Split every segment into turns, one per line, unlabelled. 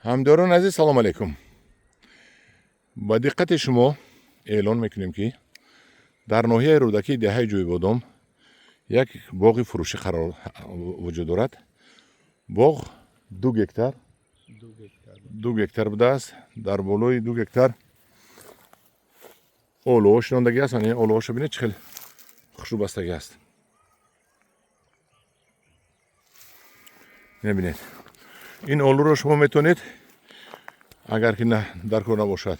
همداران عزیز سلام علیکم. با دقت شما اعلان میکنیم که در ناحیه رودکی دهه جوی بادام یک باغ فروشی قرار وجود دارد. باغ 2 گکتار بوده است. در بالای 2 گکتار اولو شناندگی است. یعنی اولوش ببینید چه خوشو بستگی است. نبینید این اولو رو شما میتونید اگر که نه در کار نباشد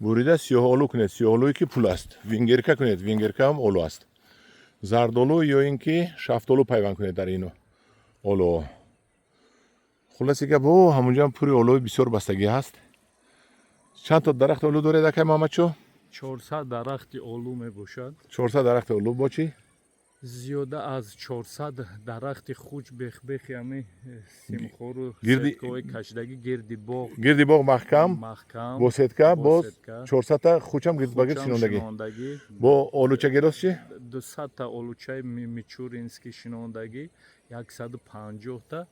بریده سیاه آلو کنید. سیاه آلویی که پول است. وینگرکا کنید. وینگرکا هم آلو است. زرد آلو یا اینکه شفتالو پیوند کنید در اینو آلو. خلاصی که با همونجا هم پوری آلو بسیار بستگی هست. چند تا درخت آلو دارید اکای محمد چو؟
400 درخت آلو می باشد.
400 درخت آلو با چی؟
زیاده از 400 درخت خوش بخ همی سیمخور و
گردی-
سرکوی کشیدگی
گردی باغ محکم
محکم
با سیتکا باز
سرکه،
400 تا خوچم گرد بگیر
خوچم
شنوندگی
شنوندگی
با آلوچه گلاس چی؟
200 تا آلوچه میچورینسکی شنوندگی 150 تا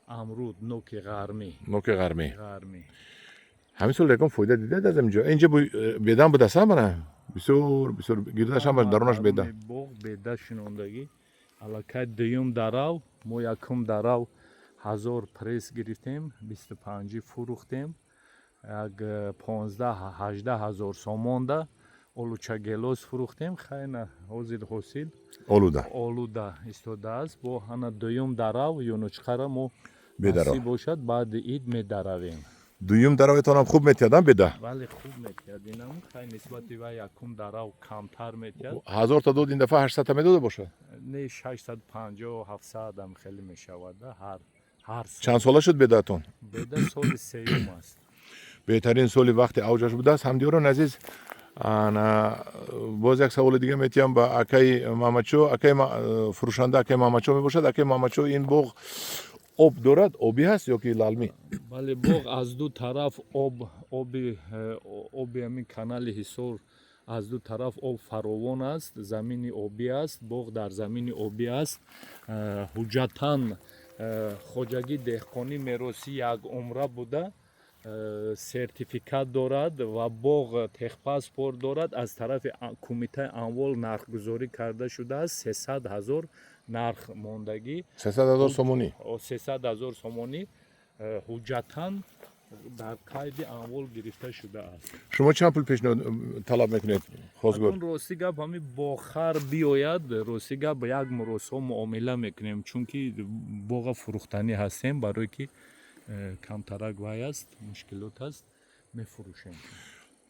امرود نوک غرمی
نوک غرمی همین سال یکم فایده دیده از اینجا. اینجا بیدم بود است منه بسیار گردش هم درونش بیده.
باغ بیده شنوندگی علاقه دویم دراو ما یکم دراو 1000 پریس گرفتیم 25 فروختیم یک 15-18 هزار سامان ده آلوچه گلوس فروختیم خیلی حاصل آلوده ایستاده است با هنه دویم دراو یونوچخره ما نصیب باشد بعد اید می درویم.
دویم دراویتان هم خوب میتیادم بیده.
ولی خوب میتیادینم خیلی نسبت و یکم دراو کمتر میتیاد.
1000 تا دود این دفعه 800 تا میداده باشه.
نه 650 700 هم خیلی میشود هر سال.
چند ساله شد بیدهتون؟
بیده سال سیوم است.
بهترین سالی وقتی اوجش بوده است. همدیوران عزیز باز یک سوال دیگه میتیم با اکای محمدچو. اکای فروشنده اکای محمدچو میباشد. اکای محمدچو این باغ آب دارد؟ آبی هست یا که لالمی؟
بله باغ از دو طرف آب همین کانال حصار از دو طرف آب فراوان است. زمین آبی است. باغ در زمین آبی است. حجتاً خوجگی دهقانی میراثی یک عمره بوده. سرتیفیکات دارد و باغ تخپاسپورت دارد. از طرف کمیته اموال نرخگذاری کرده شده است. 300,000 نرخ ماندگی
300,000 سومونی
300,000 سومونی حجتاً در قید اموال گرفته شده است.
شما چند پول پیشنهاد طلب میکنید خواستگار؟
اون راستی گپ همین باخر بیاید راستی گپ با یک مراسم معامله میکنیم چون که باغ فروختنی هستیم برای که کمترک وای است مشکلات است میفروشیم.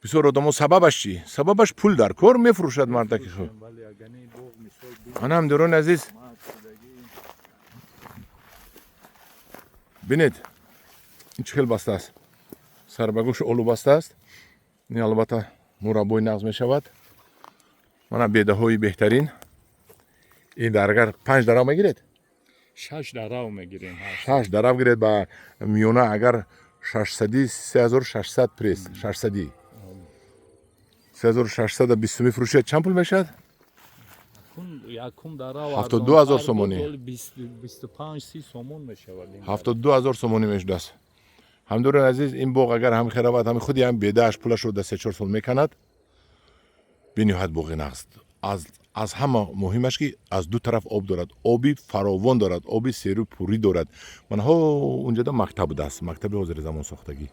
بسیار آدمو سببش چی؟ سببش پول در کار میفروشد مردکی خو.
ولی اگر این باغ مثال
آنم درون عزیز بینید این چخیل بسته است. سر بگوش اولو بسته است. این البته مربای نغز می شود. من بیده های بهترین این درگر 5 درام میگیرید؟
6 درام میگیریم.
6 درام گیرید با میونه اگر 600 3600 پریس 600 3620 میفروشید چند پول میشد؟
یکم درام
72,000 سومونی
25-30 سومون میشود.
72,000 سومونی میشد. همدوران عزیز این باغ اگر هم خرابت هم خودی هم بیدهش پولش رو در 3-4 سال میکند بنیهایت باغ نغز از همه مهمش که از دو طرف آب دارد. آبی فراوان دارد. آبی سیرو پوری دارد. من ها اونجا مکتب بوده است. مکتب حاضر زمان ساختگی.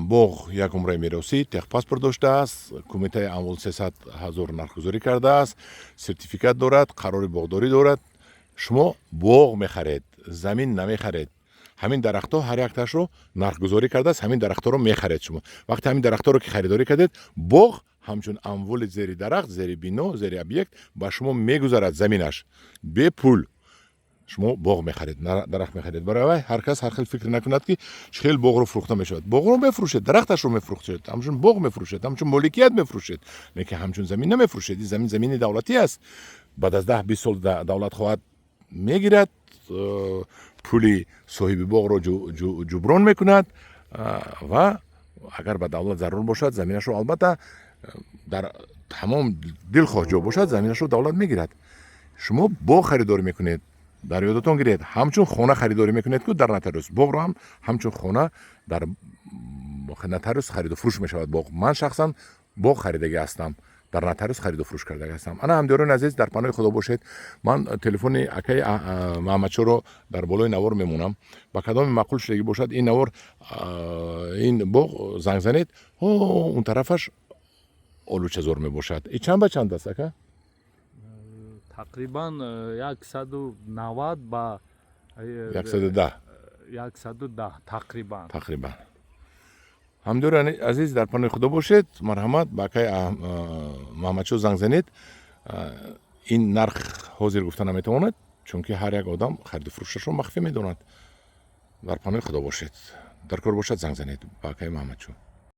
باغ یک عمره میراثی تخپاسپورت داشته است. کمیته اموال 300,000 نرخگذاری کرده است. سرتیفیکات دارد. قرار باغداری دارد. شما باغ میخرید زمین نمیخرید. همین درختها هر یک تاش رو نرخگذاری کرده است. همین درختها رو میخرید شما. وقتی همین درختها رو که خریداری کردید باغ همچون اموال زیر درخت زیر بنا زیر ابیکت با شما میگذارد زمینش به پول. شما باغ میخرید درخت میخرید. برای هر کس هر خیل فکر نکند که خیلی باغ رو فروخته میشود. باغ رو میفروشید درختش رو میفروشید همچون باغ میفروشید همچون مالکیت میفروشید لیکن همچون زمین نمیفروشید. زمین دولتی است. بعد از 10-20 سال دولت خواهد میگیرد پولی صاحب باغ رو جبران میکند و اگر به دولت ضرور باشد زمینش رو البته در تمام دلخواه جا باشد زمینش رو دولت میگیرد. شما باغ خریداری میکنید дар ёдатон гиред ҳамчун хона харидорӣ мекунед ку дар нотариус боғро ҳам ҳамчун хона дар нотариус хариду фурӯш мешавад боғ. Ман шахсан боғ харидагӣ ҳастам, дар нотариус хариду фурӯш кардагӣ ҳастам. Ана ҳамдиёрони азиз, дар паноҳи худо бошед. Ман телефони акаи Маҳаммадшоҳро дар болои навор мемонам. Ба кадоми маъқул шудагӣ бошад ин навор ин боғ занг занед, он тарафаш олучазор мебошад. И чанд ба чанд аст ака?
тақрибан 190 ба
110
110 тақрибан.
тақрибан. ҳамдиёрони азиз, дар паноҳи худо бошед. Марҳамат, ба акаи Маҳаммадшоҳ занг занед. ин нарх ҳозир гуфта наметавонад, чунки ҳар як одам хариду фурӯшашро махфӣ медонад. дар паноҳи худо бошед. Дар кор бошад занг занед ба акаи Маҳаммадшоҳ.